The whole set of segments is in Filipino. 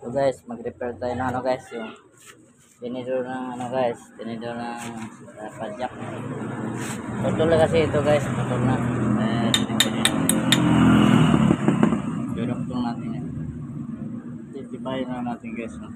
So guys, mag-repair tayo ng ano guys, yung tinidor ng ano guys, tinidor ng padjak. Putol na kasi ito guys, putol na. Duduktong natin yan. Titipayin na natin guys. No?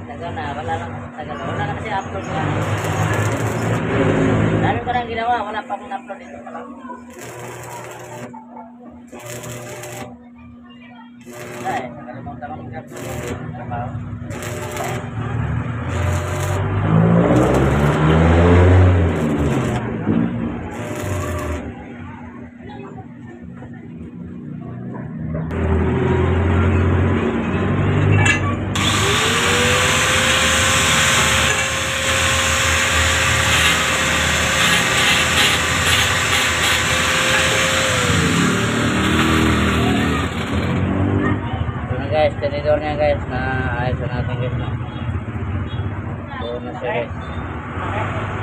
Tagal na, wala na kasi upload na. Dami ko nang ginawa, wala pa akong upload dito pa lang. Wala eh, nakalimutan ko mag-upload yung trabaho. Guys, tinidor niya guys, na ayos na natin guys. So na siya guys.